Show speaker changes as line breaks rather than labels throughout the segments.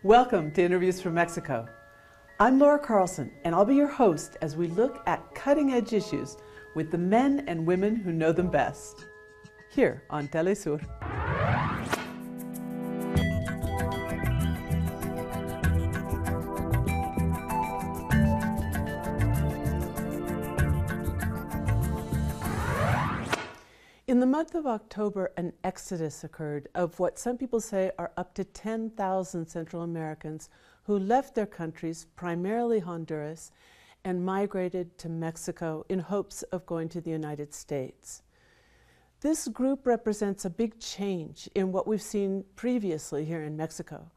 Welcome to Interviews from Mexico. I'm Laura Carlson, and I'll be your host as we look at cutting-edge issues with the men and women who know them best, here on Telesur. In the month of October, an exodus occurred of what some people say are up to 10,000 Central Americans who left their countries, primarily Honduras, and migrated to Mexico in hopes of going to the United States. This group represents a big change in what we've seen previously here in Mexico.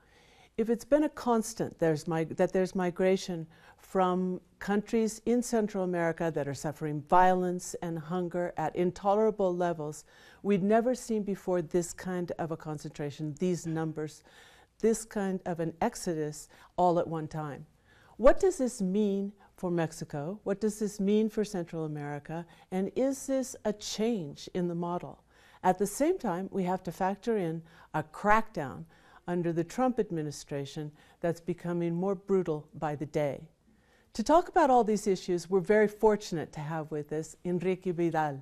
If it's been a constant that there's migration from countries in Central America that are suffering violence and hunger at intolerable levels, we'd never seen before this kind of a concentration, these numbers, this kind of an exodus all at one time. What does this mean for Mexico? What does this mean for Central America? And is this a change in the model? At the same time, we have to factor in a crackdown under the Trump administration that's becoming more brutal by the day. To talk about all these issues, we're very fortunate to have with us Enrique Vidal.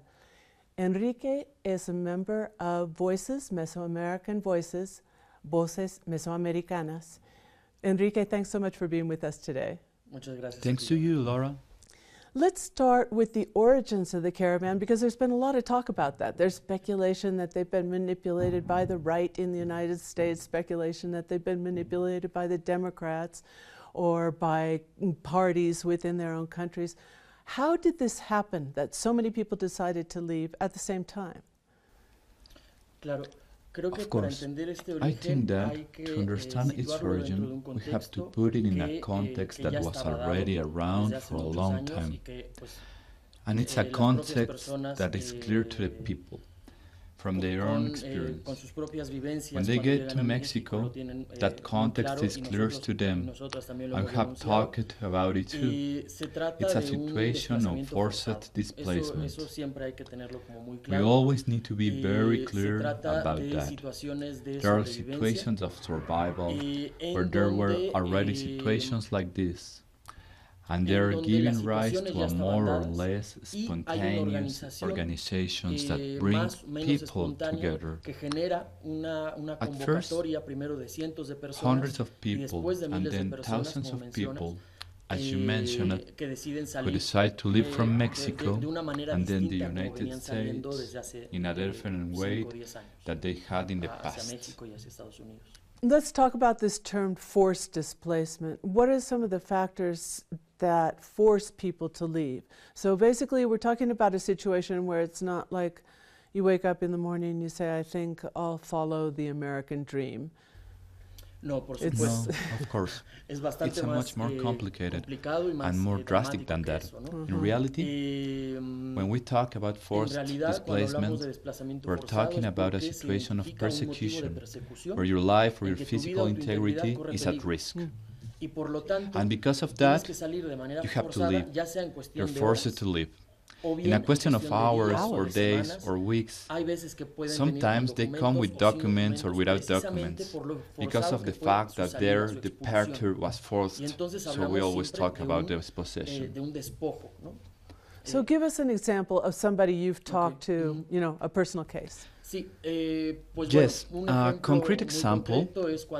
Enrique is a member of Voices, Mesoamerican Voices, Voces Mesoamericanas. Enrique, thanks so much for being with us today.
Thanks to you, Laura.
Let's start with the origins of the caravan, because there's been a lot of talk about that. There's speculation that they've been manipulated by the right in the United States, speculation that they've been manipulated by the Democrats or by parties within their own countries. How did this happen that so many people decided to leave at the same time?
Of course, I think that to understand its origin, we have to put it in a context that was already around for a long time. And it's a context that is clear to the people from their own experience. When they get to Mexico, that context is clear to them, and we have talked about it too. It's a situation of forced displacement. We always need to be very clear about that. There are situations of survival where there were already situations like this, and they're giving rise to a more or less spontaneous organizations that bring people together. At first, hundreds of people and then thousands of people, as you mentioned, who decide to leave from Mexico and then the United States in a different way that they had in the past.
Let's talk about this term forced displacement. What are some of the factors that force people to leave? So basically we're talking about a situation where it's not like you wake up in the morning and you say, I think I'll follow the American dream.
No, of course. It's much more complicated and more drastic than that. In reality, when we talk about forced displacement, we're talking about a situation of persecution, where your life or your physical integrity is at risk. And because of that, you have to leave. You're forced to leave. In a question of hours or days or weeks, sometimes they come with documents or without documents because of the fact that their departure was forced, so we always talk about dispossession.
So give us an example of somebody you've talked to, a personal case.
Yes, a concrete example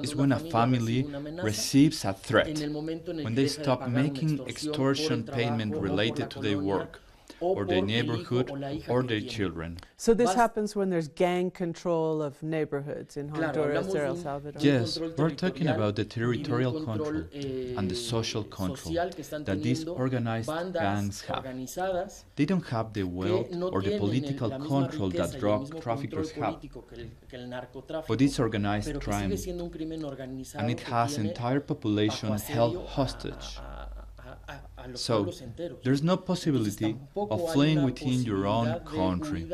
is when a family receives a threat, when they stop making extortion payment related to their work, or their neighborhood, or their children.
So this happens when there's gang control of neighborhoods in Honduras or El Salvador?
Yes, we're talking about the territorial control and the social control that these organized gangs have. They don't have the wealth or the political control that drug traffickers have. But it's organized crime, and it has entire population held hostage. So, there's no possibility of fleeing within your own country.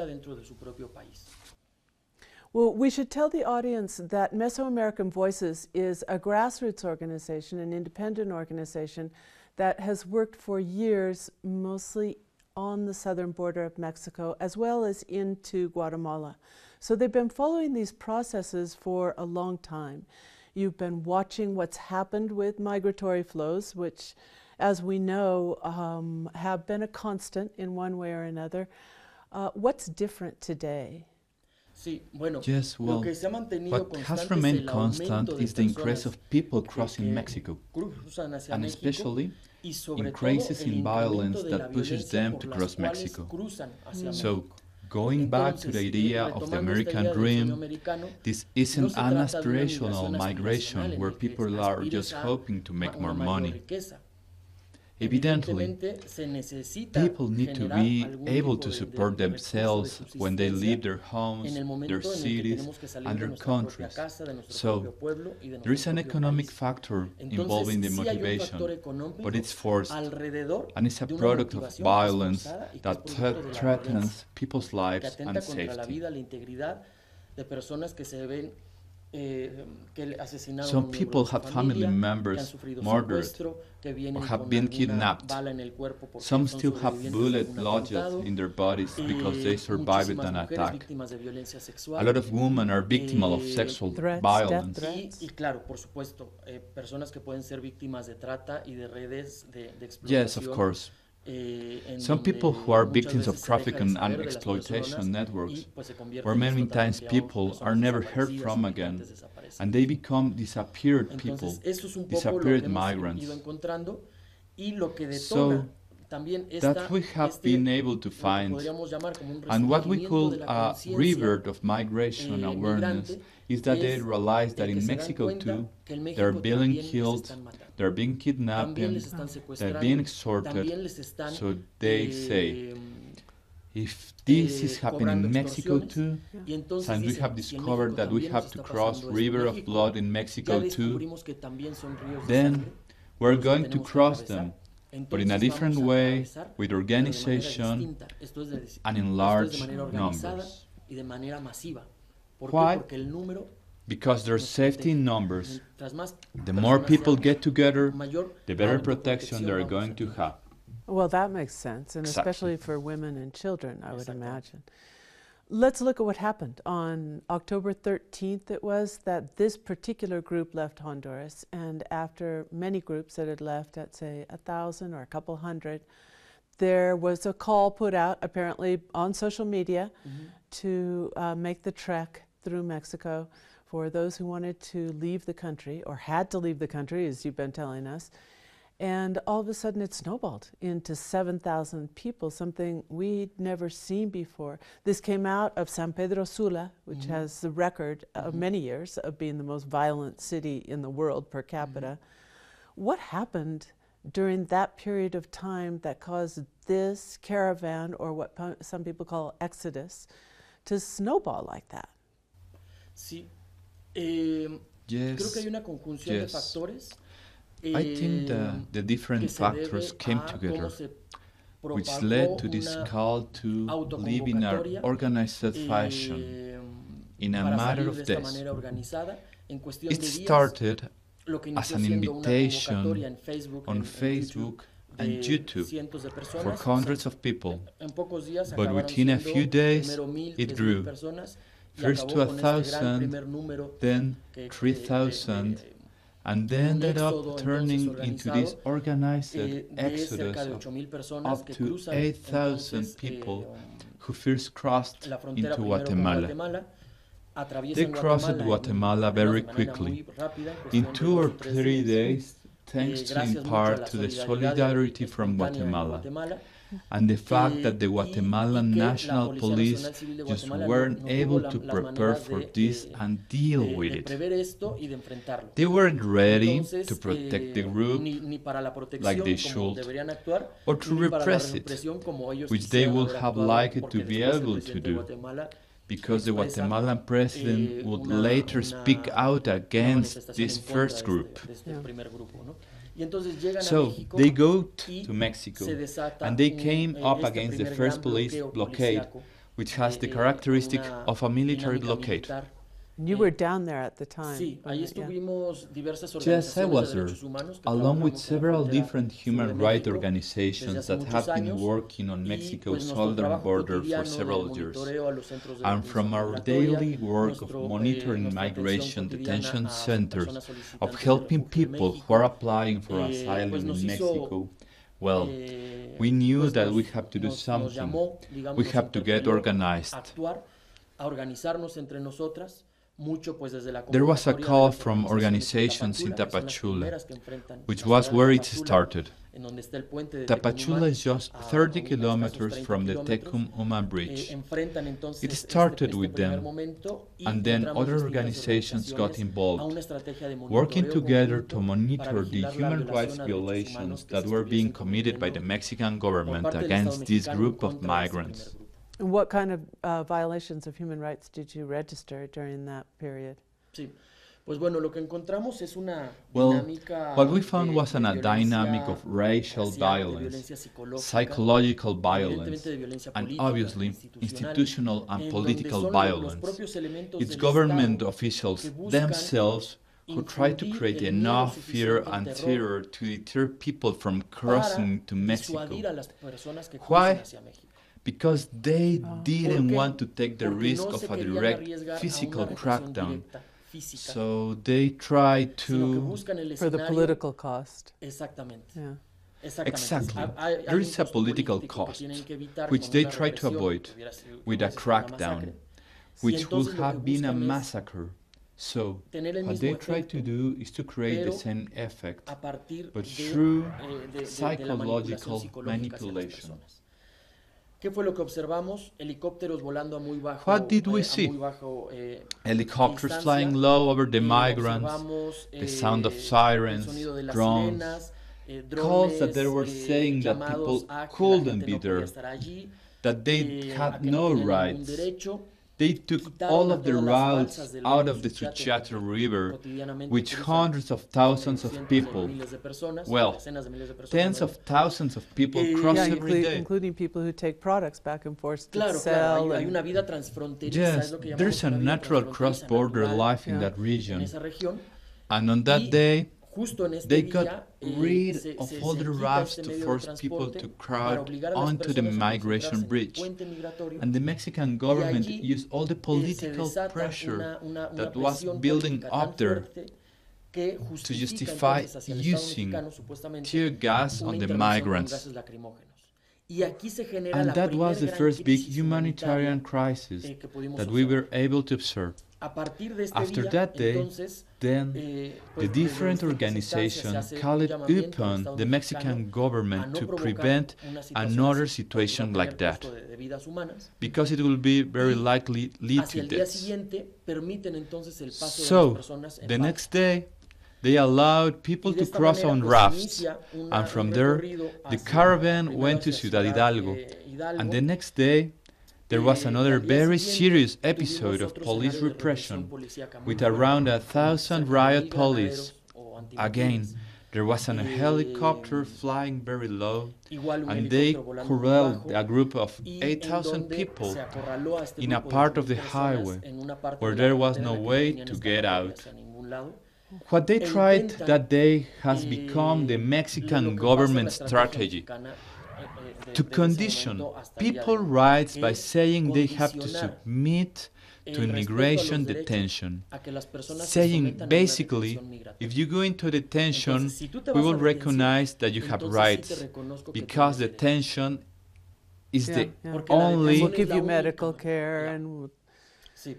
Well, we should tell the audience that Mesoamerican Voices is a grassroots organization, an independent organization that has worked for years, mostly on the southern border of Mexico, as well as into Guatemala. So they've been following these processes for a long time. You've been watching what's happened with migratory flows, which, as we know, have been a constant in one way or another. What's different today?
Yes, well, what has remained constant is the increase of people crossing Mexico, and especially increases in violence that pushes them to cross Mexico. So, going back to the idea of the American dream, this isn't an aspirational migration where people are just hoping to make more money. Evidently, people need to be able to support themselves when they leave their homes, their cities, and their countries. So, there is an economic factor involving the motivation, but it's forced, and it's a product of violence that threatens people's lives and safety. Some people have family members murdered or have been kidnapped. Some still have bullet lodges in their bodies because they survived an attack. A lot of women are victims of sexual violence. Yes, of course. Some people who are victims of trafficking and exploitation networks, where many times people are never heard from again, and they become disappeared people, disappeared migrants. So, that we have been able to find, and what we call a revert of migration awareness, is that they realize that in Mexico too, they're being killed, they're being kidnapped, they're being extorted. So they say, if this is happening in Mexico too, since we have discovered that we have to cross river of blood in Mexico too, then we're going to cross them, but in a different way, with organization and in large numbers. Why? Because there's safety in numbers. The more people get together, the better protection they're going to have.
Well, that makes sense, and especially for women and children, I would imagine. Let's look at what happened. On October 13th, it was that this particular group left Honduras, and after many groups that had left at, say, 1,000 or a couple hundred, there was a call put out, apparently on social media, to make the trek through Mexico for those who wanted to leave the country, or had to leave the country, as you've been telling us. And all of a sudden it snowballed into 7,000 people, something we'd never seen before. This came out of San Pedro Sula, which has the record of many years of being the most violent city in the world per capita. What happened during that period of time that caused this caravan, or what some people call exodus, to snowball like that?
Yes. I think the different factors came together, which led to this call to live in an organized fashion, in a matter of days. It started as an invitation on Facebook and YouTube for hundreds of people, but within a few days it grew, first to 1,000, then 3,000, and then ended up turning into this organized exodus of up to 8,000 people who first crossed into Guatemala. They crossed Guatemala very quickly, in 2 or 3 days, thanks in part to the solidarity from Guatemala, and the fact that the Guatemalan National Police just weren't able to prepare for this and deal with it. They weren't ready to protect the group like they should, or to repress it, which they would have liked to be able to do, because the Guatemalan president would later speak out against this first group. So they go to Mexico, and they came up against the first police blockade, which has the characteristic of a military blockade.
You were down there at the time.
Sí, ahí estuvimos diversas
Yes, I
organizaciones
was
de
there,
derechos humanos que
along with
trabajamos en la
several
frontera
different
sur de
human rights
México
organizations
desde hace
that
muchos
have been
años,
working on
y
Mexico's
pues nuestro
southern
trabajo
border for
cotidiano de
several years.
monitoreo a los centros de
And
detención
from our
migratoria,
daily work of monitoring
nuestra atención
migration
cotidiana
detention
a
centers,
personas
of
solicitantes de
helping
refugio en
people who
México,
are applying for asylum
pues nos
in
hizo,
Mexico, well, we knew
pues
that
nos,
we have to do
nos
something.
llamó, digamos,
We
nos
have to get
interpeló a
organized.
actuar, a organizarnos entre nosotras, mucho pues desde la
There was a
convocatoria de
call
las
from
organizaciones
organizations
de
in
Tapachula, que son las
Tapachula,
primeras que enfrentan
which
la
was
ciudad de
where it
Tapachula,
started.
en donde está el puente de
Tapachula is just
a
30
escasos
kilometers
30
from the
kilómetros.
Tecum-Uma Bridge.
Enfrentan entonces
It started
este
with
primer
them,
momento, y
and then
entramos
other
distintas
organizations got
organizaciones a
involved,
una estrategia de
working
monitoreo
together
conjunto
to
para
monitor the
vigilar la
human rights
violación a derechos
violations
humanos que
that
se
were being
estuviesen
committed by the
cometiendo
Mexican
por
government
parte del Estado
against this
mexicano en
group of
contra de este
migrants.
primer grupo.
And what kind of violations of human rights did you register during that period?
Sí. Pues bueno, lo que encontramos es una
Well,
dinámica
what we found was
de
a dynamic
violencia
of racial
racial, de
violence,
violencia psicológica,
psychological
evidentemente
violence,
de violencia
and
política,
obviously institutional and
en donde
political
son los
violence.
propios elementos
It's
del
government
Estado
officials
que buscan
themselves who try to
infundir
create
el miedo
enough fear
suficiente,
and
el
terror to deter people from
para
crossing to Mexico.
disuadir a las personas que
Why?
crucen hacia México.
Because they didn't
¿Por qué?
want to take the
Porque
risk
no
of
se
a
querían
direct
arriesgar a
physical
una represión
crackdown.
directa, física,
So they try
sino que
to...
buscan el
For the
escenario.
political cost.
Exactamente.
Yeah.
Exactly.
Hay
There
un
is a
costo
political
político que
cost,
tienen que evitar
which
con
they
una
try to
represión
avoid
que hubiera sido-
with
que
a
hubiera sido una
crackdown,
masacre.
which
entonces
would
lo que
have been a
buscan es
massacre. So
tener el
what
mismo
they try
efecto,
to do is to create the
pero
same effect,
a partir
but
de,
through
de la
psychological
manipulación psicológica hacia las
manipulation.
personas. ¿Qué fue lo que observamos? Helicópteros volando a muy bajo,
What did we
a
see?
muy bajo
Helicopters
distancia.
flying low over the migrants,
Observamos,
the sound of
el
sirens,
sonido de las
drones,
sirenas,
calls that
drones,
they were saying that
llamados
people
a que la
couldn't
gente
be
no podía
there,
estar allí,
that they
a
had
que
no
no tenían ningún
rights.
derecho.
They took
Quitaron
all
a
of the
todas las
routes
balsas del
out
río
of the
Suchiate,
Suchiate River,
cotidianamente
which
cruzan
hundreds of thousands of
cientos de
people,
miles de personas,
well,
decenas de miles de personas,
tens
¿no?
of thousands of people cross
Yeah,
every day.
including people who take products back and forth to
Claro,
sell.
claro, hay
and
una vida transfronteriza,
Yes,
es lo que llamamos
there's a
una vida
natural
transfronteriza,
cross-border
natural,
life in
Yeah.
that
en
region.
esa región.
And on that
Y
day,
justo en este
they
día,
got rid
se
of
se
all the
quita
routes
este
to
medio de
force people
transporte
to
para
crowd
obligar a las
onto the
personas a
migration
concentrarse en el
bridge.
puente migratorio.
And the Mexican government
allí,
used all the
se
political
desata
pressure
una
that was
presión
building
política tan
up there
fuerte que
to
justifica
justify
entonces hacia el Estado
using
mexicano, supuestamente,
tear gas
una
on the
intervención con
migrants.
gases lacrimógenos. Y aquí se genera
And
la
that
primer
was the
gran
first big
crisis
humanitarian
humanitaria,
crisis
que pudimos
that we
observar.
were able to observe.
A partir de este
After
día,
that day,
entonces,
then
pues,
the different
desde distintas instancias se
organizations
hace un
called
llamamiento al
upon
Estado
the
mexicano
Mexican
a
government
no
to
provocar
prevent
una situación
another
así,
situation
porque va a
like
tener
that,
costo de vidas humanas.
because it will be very
Y
likely lead
hacia
to
el día
deaths.
siguiente permiten entonces el paso de las
So,
personas en
the
paz.
next day, they allowed people
Y de
to
esta
cross
manera,
on
pues,
rafts,
inicia
and from
un
there,
recorrido
the
hacia-
caravan
primero
went to
hacia
Ciudad Hidalgo,
Hidalgo.
and the next day, there was another
Al día
very
siguiente,
serious
tuvimos
episode of
otro
police
escenario de
repression,
represión policíaca muy
with
fuerte,
around
con
1,000
cerca de
riot
1000
police.
granaderos o
Again,
antimotines.
there was a helicopter
Eh,
flying very low,
Igual un
and they
helicóptero volando muy
corralled
bajo,
a group of
y en
8,000
donde
people
se acorraló a este
in a
grupo de
part of the
10,000 personas
highway
en una parte
where
de la
there was
carretera
no
que no
way
tenían
to get
escapatoria
out.
hacia ningún lado.
What they
E
tried
intentan,
that day has become the
lo
Mexican
que pasa en la
government
estrategia
strategy
mexicana,
to
desde ese
condition
momento hasta el día de
people
hoy,
rights
que
by
es
saying they have to
condicionar
submit to
el respeto a los
immigration
derechos
detention,
a que las personas se
saying
sometan a una
basically,
detención migratoria.
if you go into detention,
Entonces, si tú te
we
vas a
will
detención,
recognize that you have
entonces sí te
rights,
reconozco que
because
tienes derechos.
detention is
Yeah,
the
yeah.
Porque la
only...
We'll
detención es
give
la
you
única
medical
manera.
care
Ya.
and
Sí.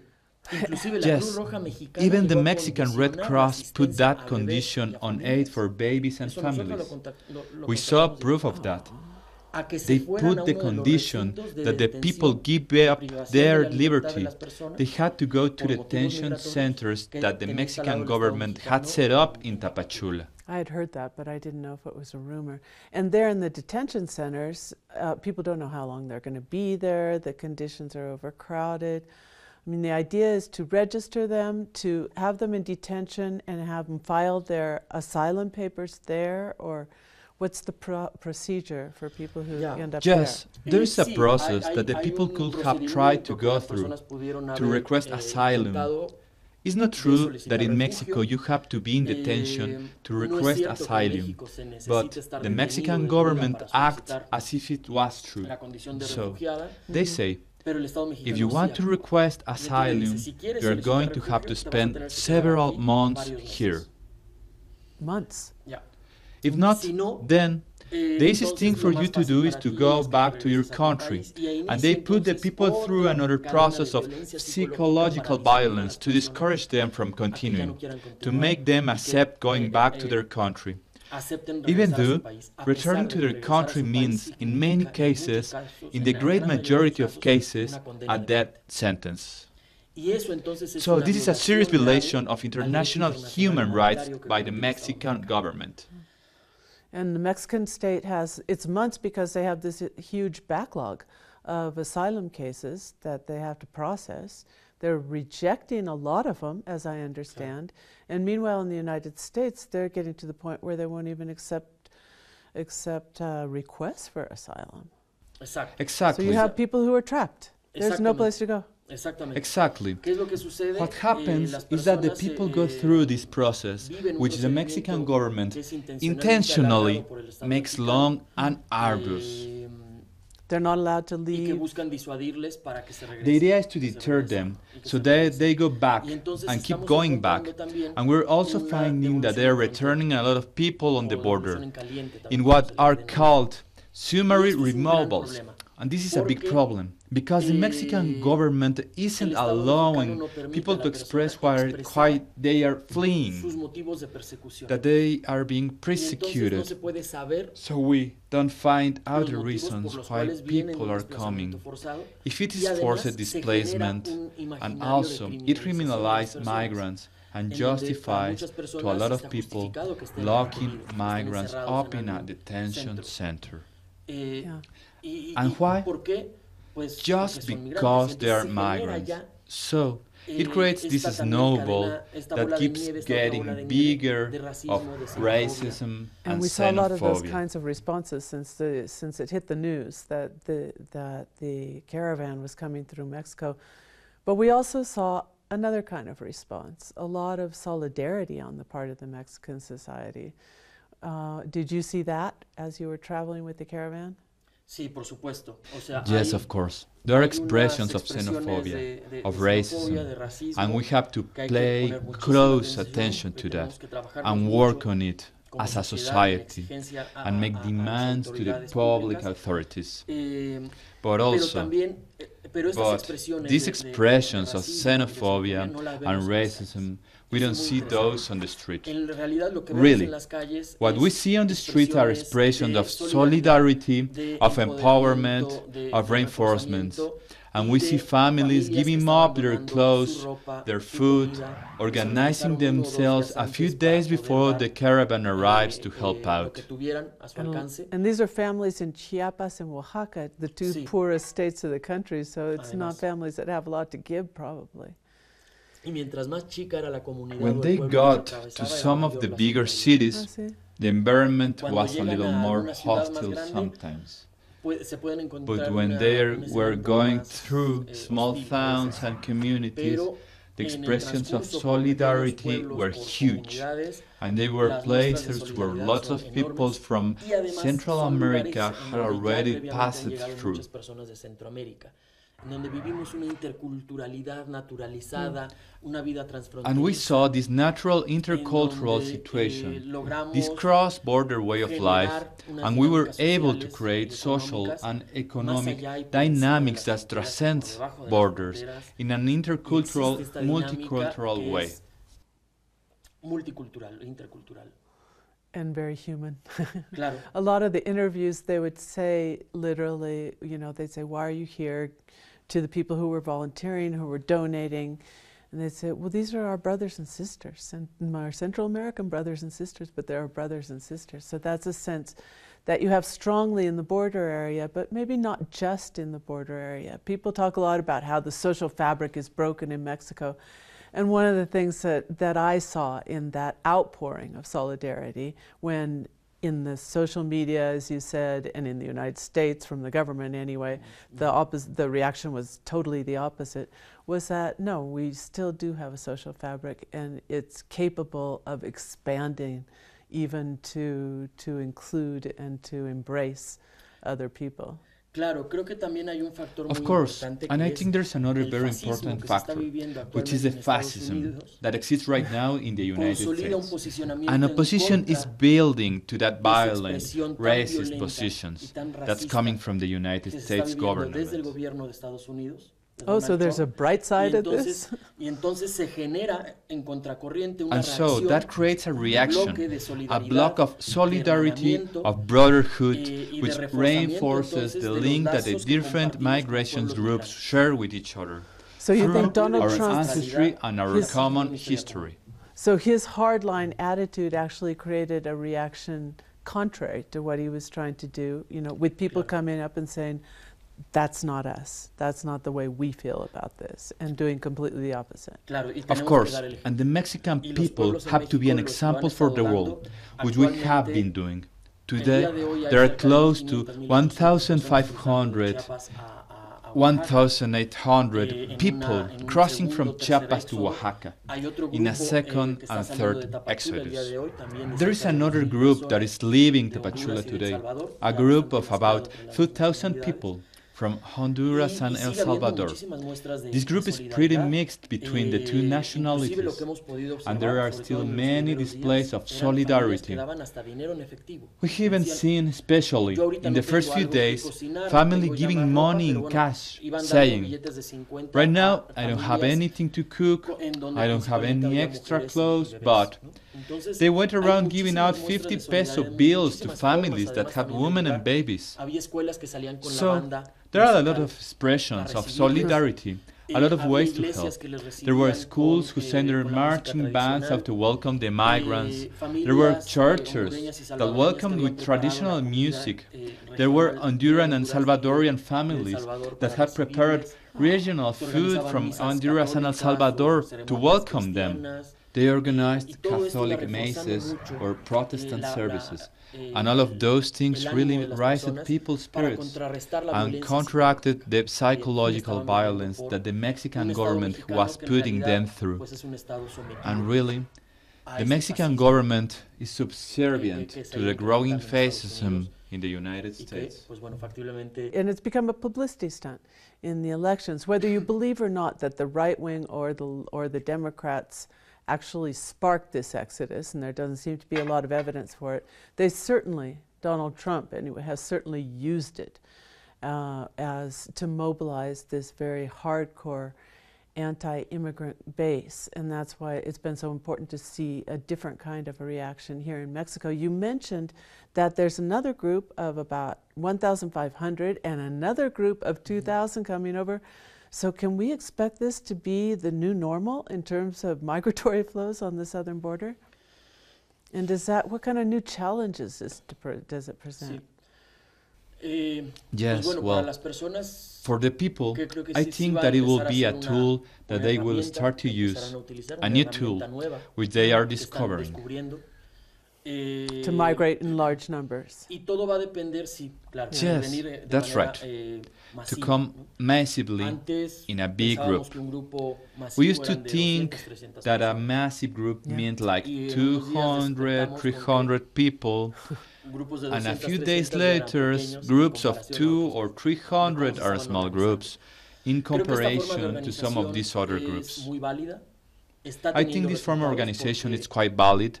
Inclusive la
Yes,
Cruz Roja Mexicana
even the
llegó a
Mexican Red
condicionar la
Cross put
asistencia
that
a bebés
condition
y a
on
familias.
aid for babies and
Eso nosotros
families.
lo
We saw
constatamos
proof
de-
of that.
a que se
They
fueran a
put the
uno de los
condition
recintos de
that the people
detención
give
y
up
privación de
their
la libertad de
liberty.
las personas
They had to go to
por motivos
detention
migratorios
centers
que
that the
tenía instalado
Mexican
el Estado
government had
mexicano
set up in
en
Tapachula.
I had heard that, but I didn't know if it was a rumor. And there in the detention centers, people don't know how long they're going to be there. The conditions are overcrowded. I mean, the idea is to register them, to have them in detention and have them file their asylum papers there, or what's the procedure for people who
Yeah.
end up
Yes, there is a
Sí,
process
hay-
that the
hay
people
un
could have tried to
procedimiento que
go
las
through
personas pudieron
to
haber,
request asylum.
intentado
It's not true that in Mexico you have to be in detention to request asylum, but the Mexican government acts as if it was true. So they say, if you want to request asylum, you're going to have to spend several months here.
Months?
If not, then the easiest thing for you to do is to go back to your country, and they put the people through another process of psychological violence to discourage them from continuing, to make them accept going back to their country. Even though returning to their country means, in many cases, in the great majority of cases, a death sentence. So this is a serious violation of international human rights by the Mexican government.
And the Mexican state has its months because they have this huge backlog of asylum cases that they have to process. They're rejecting a lot of them, as I understand. And meanwhile, in the United States, they're getting to the point where they won't even accept requests for asylum.
Exactly.
So you have people who are trapped. There's no place to go.
Exactly. What happens is that the people go through this process, which the Mexican government intentionally makes long and arduous.
They're not allowed to leave.
The idea is to deter them, so that they go back and keep going back. And we're also finding that they're returning a lot of people on the border in what are called summary removals. And this is a big problem, because the Mexican government isn't allowing people to express why they are fleeing, that they are being persecuted. So we don't find out the reasons why people are coming. If it is forced displacement, and also it criminalizes migrants and justifies to a lot of people locking migrants up in a detention center. And why? Just because they are migrants. So it creates this snowball that keeps getting bigger of racism and
we saw a lot of those
xenophobia.
kinds of responses since it hit the news that the caravan was coming through Mexico. But we also saw another kind of response, a lot of solidarity on the part of the Mexican society. Did you see that as you were traveling with the caravan?
Yes, of course. There are expressions of xenophobia, of racism, and we have to pay close attention to that and work on it as a society and make demands to the public authorities. But also, these expressions of xenophobia and racism, we don't see those on the street. Really, what we see on the street are expressions of solidarity, of empowerment, of reinforcement. And we see families giving up their clothes, their food, organizing themselves a few days before the caravan arrives to help out.
And these are families in Chiapas and Oaxaca, the two poorest states of the country, so it's not families that have a lot to give, probably.
When they got to some of the bigger cities, the environment was a little more hostile sometimes. But when they were going through small towns and communities, the expressions of solidarity were huge, and they were places where lots of people from Central America had already passed through. And we saw this natural intercultural situation, this cross-border way of life, and we were able to create social and economic dynamics that transcend borders in an intercultural, multicultural way.
And very human. A lot of the interviews, they would say literally, they'd say, "Why are you here?" to the people who were volunteering, who were donating. And they'd say, "Well, these are our brothers and sisters, and our Central American brothers and sisters, but they're our brothers and sisters." So that's a sense that you have strongly in the border area, but maybe not just in the border area. People talk a lot about how the social fabric is broken in Mexico. And one of the things that I saw in that outpouring of solidarity, when in the social media, as you said, and in the United States, from the government anyway, the reaction was totally the opposite, was that, no, we still do have a social fabric, and it's capable of expanding even to include and to embrace other people.
Claro, creo que también hay un factor
Of
muy
course,
importante
and
que
I
es
think there's another
el
very
fascismo
important
que se está
factor,
viviendo
which is
actualmente
the
en Estados
fascism
Unidos.
that exists right now in the United
Consolida un
States.
posicionamiento
An
en
opposition is
contra
building to that
de esa
violent,
expresión tan
racist
violenta y
positions
tan
that's coming
racista
from the United
que se está
States
viviendo desde el
government.
gobierno de Estados Unidos, de
Oh, so
Donald
there's a
Trump,
bright
y
side of this?
entonces se genera en contracorriente una
And so
reacción
that creates a
de bloque
reaction,
de
a
solidaridad,
block of
de
solidarity,
hermanamiento
of brotherhood,
y de
which
reforzamiento
reinforces
entonces
the
de los
link that the
lazos que
different
compartimos como
migrations
pueblos
groups
migrantes.
share with each other
So you
through
think Donald
our
Trump's
ancestry and our
his-
common history.
So his hardline attitude actually created a reaction contrary to what he was trying to do, you know, with people
Claro.
coming up and saying, that's not us, that's not the way we feel about this, and doing completely the opposite.
Claro, y
Of
tenemos que
course,
dar el ejemplo.
and the Mexican
Y los
people
pueblos en
have to be an
México lo han
example for the
estado
world,
dando.
which we have
Actualmente,
been doing.
el
Today,
día de hoy hay
there are
cerca de
close to
1,500,000
1,500,
Chiapas a Oaxaca.
1,800 people
en un
crossing
segundo,
from
tercer
Chiapas to
éxodo.
Oaxaca
Hay otro
in a
grupo,
second
que está
and
saliendo de
third
Tapachula el día
exodus.
de hoy, también de
There is
cerca de
another
2,000
group that
personas
is leaving
de
Tapachula
Honduras y de El
today,
Salvador,
a
ya
group
bastante
of about
mezclado entre las
2,000
nacionalidades.
people from Honduras and El
sigue habiendo
Salvador.
muchísimas muestras de
This group is pretty
solidaridad.
mixed between the two
Inclusive lo
nationalities,
que hemos podido
and
observar,
there are
sobre
still
todo en los
many
primeros
displays
días,
of
eran familias
solidarity.
que daban hasta dinero en efectivo.
We even
Decían,
seen, especially
yo ahorita
in
no
the first
tengo
few
algo que
days,
cocinar,
family
tengo ya
giving
más ropa,
money
pero
in
bueno,
cash,
iban dando
saying,
billetes de 50
right now
a
I don't have
familias
anything to cook,
en donde
I don't have
principalmente
any
había
extra
mujeres y
clothes,
bebés,
but
¿no? Entonces,
they went
hay
around giving out
muchísimas muestras
50
de
peso
solidaridad,
bills to
muchísimas
families
formas,
that
además,
have
también de
women and
ayudar.
babies.
Había escuelas que salían con la
So
banda
there are a lot
musical
of expressions
para
of
recibirles.
solidarity, a lot of
Había
ways to
iglesias
help.
que les
There were
recibían
schools who
con,
sent their
con la música
marching bands out
tradicional.
to welcome the migrants.
Familias,
There were
hondureñas
churches
y
that
salvadoreñas
welcomed
que
with
habían preparado
traditional
la comida,
music. There were
regional de
Honduran and
Honduras y
Salvadorian
de El
families
Salvador
that
para
had prepared
recibirles.
regional
Se
food
organizaban
from
misas
Honduras and El
católicas o
Salvador to
ceremonias
welcome them.
cristianas.
They
Y
organized
todo esto iba
Catholic
reforzando
masses
mucho
or Protestant
la,
services.
la,
And all of those things
el ánimo
really
de las
raised
personas
people's
para
spirits
contrarrestar la
and
violencia
counteracted the
que
psychological
estaban viviendo
violence
por
that the Mexican
un Estado
government
mexicano
was
que en
putting them
realidad,
through.
pues, es un Estado sometido
And really,
a
the
este
Mexican
fascismo
government is subservient
que se
to
ha
the
ido
growing
incrementando en Estados
fascism
Unidos
in the United
y que,
States.
pues bueno, factiblemente
And it's become a publicity stunt in the elections, whether you believe or not that the right wing or the Democrats actually sparked this exodus, and there doesn't seem to be a lot of evidence for it. They certainly, Donald Trump anyway, has certainly used it as to mobilize this very hardcore anti-immigrant base, and that's why it's been so important to see a different kind of a reaction here in Mexico. You mentioned that there's another group of about 1,500 and another group of 2,000 coming over. So can we expect this to be the new normal in terms of migratory flows on the southern border? And what kind of new challenges does it present?
sí.
Yes,
pues bueno,
well,
para las personas
for the people,
que creo que
I
sí
think
va a
that it will
empezar a
be a
ser
tool that
una
they will
herramienta
start to
que
use,
empezarán a utilizar,
a
una
new
herramienta
tool,
nueva
which they are
que están
discovering.
descubriendo.
To migrate in large numbers.
Y todo va a depender, sí, claro, de
Yes,
venir de
that's
manera,
right. To
masiva,
come
¿no?
massively
Antes
in a big
pensábamos
group.
que un grupo masivo
We used to
eran de
think
200, 300
that a
personas.
massive group
Yeah.
meant like
Y en unos días
200,
despertamos con que
300 people,
grupos de
and a
200,
few
300
days
ya eran
later,
pequeños en
groups of
comparación a
2
otros
or
de
300
cómo se
are
estaban
small
organizando.
groups in
Creo que esta forma de
comparison to some of
organización
these other
es
groups.
muy válida. Está
I think
teniendo
this form of
resultados
organization
porque,
is quite valid.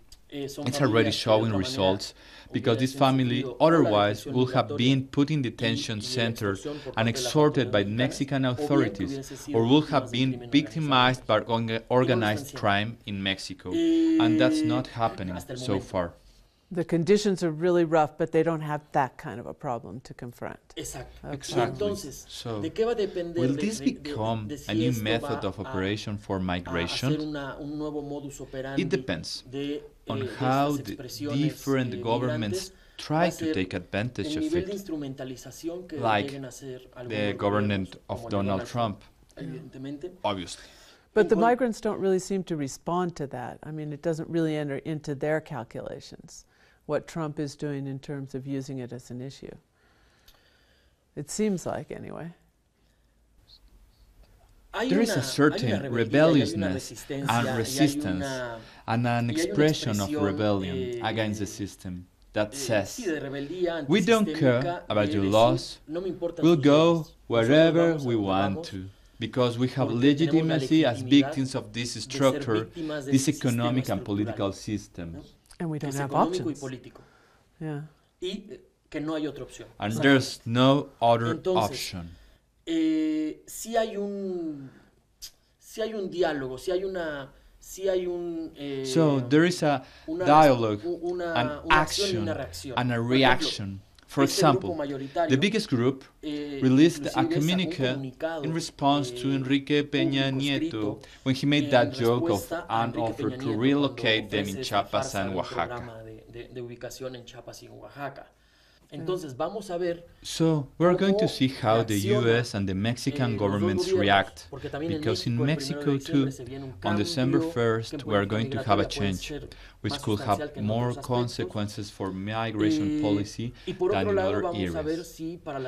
Son
It's already
familias que de
showing
otra
results
manera
because this
hubiesen
family
sufrido o la
otherwise
detención
would have
migratoria
been put in
y
detention
la
centers
extorsión por
and
parte de las
extorted by
autoridades
Mexican
mexicanas, o bien que
authorities,
hubiesen sido
or would
víctimas
have
del
been
crimen
victimized by
organizado.
organized
haciendo.
crime in Mexico. And that's not happening
Hasta el
so
momento.
far.
The conditions are really rough, but they don't have that kind of a problem to confront.
Exacto.
Okay.
Exactly.
Entonces,
So,
¿de qué va a depender
will
de,
this
de,
become
de si
a new
esto
method
va
of operation for
a hacer
migration?
un nuevo modus operandi
It depends
de,
on
de
how
estas
the
expresiones
different governments
migrantes?
try
Va a
to
ser
take advantage
el
of
nivel de
it,
instrumentalización que
like
lleguen a hacer
the
algunos
government
gobiernos,
of
como el de
Donald Trump,
evidentemente.
obviously.
But the
Well-
migrants don't really seem to respond to that. I mean, it doesn't really enter into their calculations, what Trump is doing in terms of using it as an issue. It seems like, anyway.
there is a certain rebelliousness and resistance and an expression of rebellion against the system that says, we don't care about your laws, we'll go wherever we want to, because we have legitimacy as victims of this structure, this economic and political system.
And we don't have options. Yeah.
And there's no other option.
Si hay un diálogo,
so there is a dialogue, an action, and a reaction. For example, the biggest group released a communique in response to Enrique Peña Nieto when he made that joke of an offer to relocate them in Chiapas and Oaxaca. So we're going to see how the US and the Mexican governments react, because in Mexico too, on December 1st, we're going to have a change, which could have more consequences for migration policy than in other areas.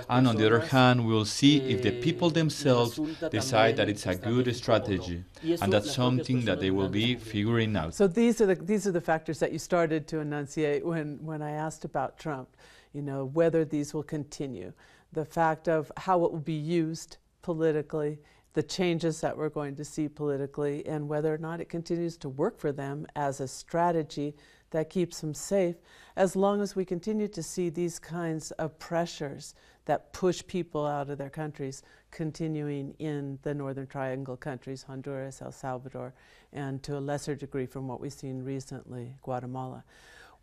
And on the other hand, we will see if the people themselves decide that it's a good strategy, and that's something that they will be figuring out.
So these are the factors that you started to enunciate when I asked about Trump. You know, whether these will continue, the fact of how it will be used politically, the changes that we're going to see politically, and whether or not it continues to work for them as a strategy that keeps them safe, as long as we continue to see these kinds of pressures that push people out of their countries continuing in the Northern Triangle countries, Honduras, El Salvador, and to a lesser degree from what we've seen recently, Guatemala.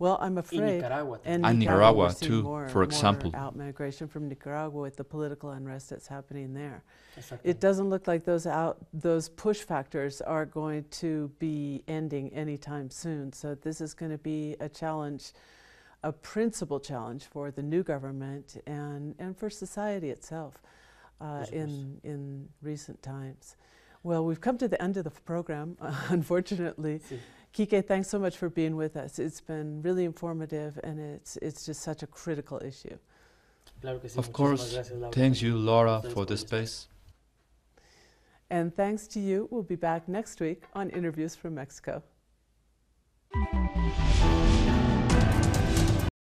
Well, I'm afraid,
and
Nicaragua too, for example.
More out-migration from Nicaragua with the political unrest that's happening there. Exactly. It doesn't look like those push factors are going to be ending anytime soon. So this is going to be a challenge, a principal challenge for the new government and for society itself in recent times. Well, we've come to the end of the program, unfortunately. Sí. Kike, thanks so much for being with us. It's been really informative, and it's just such a critical issue.
Of course. Thanks you, Laura, for the space.
And thanks to you. We'll be back next week on Interviews from Mexico.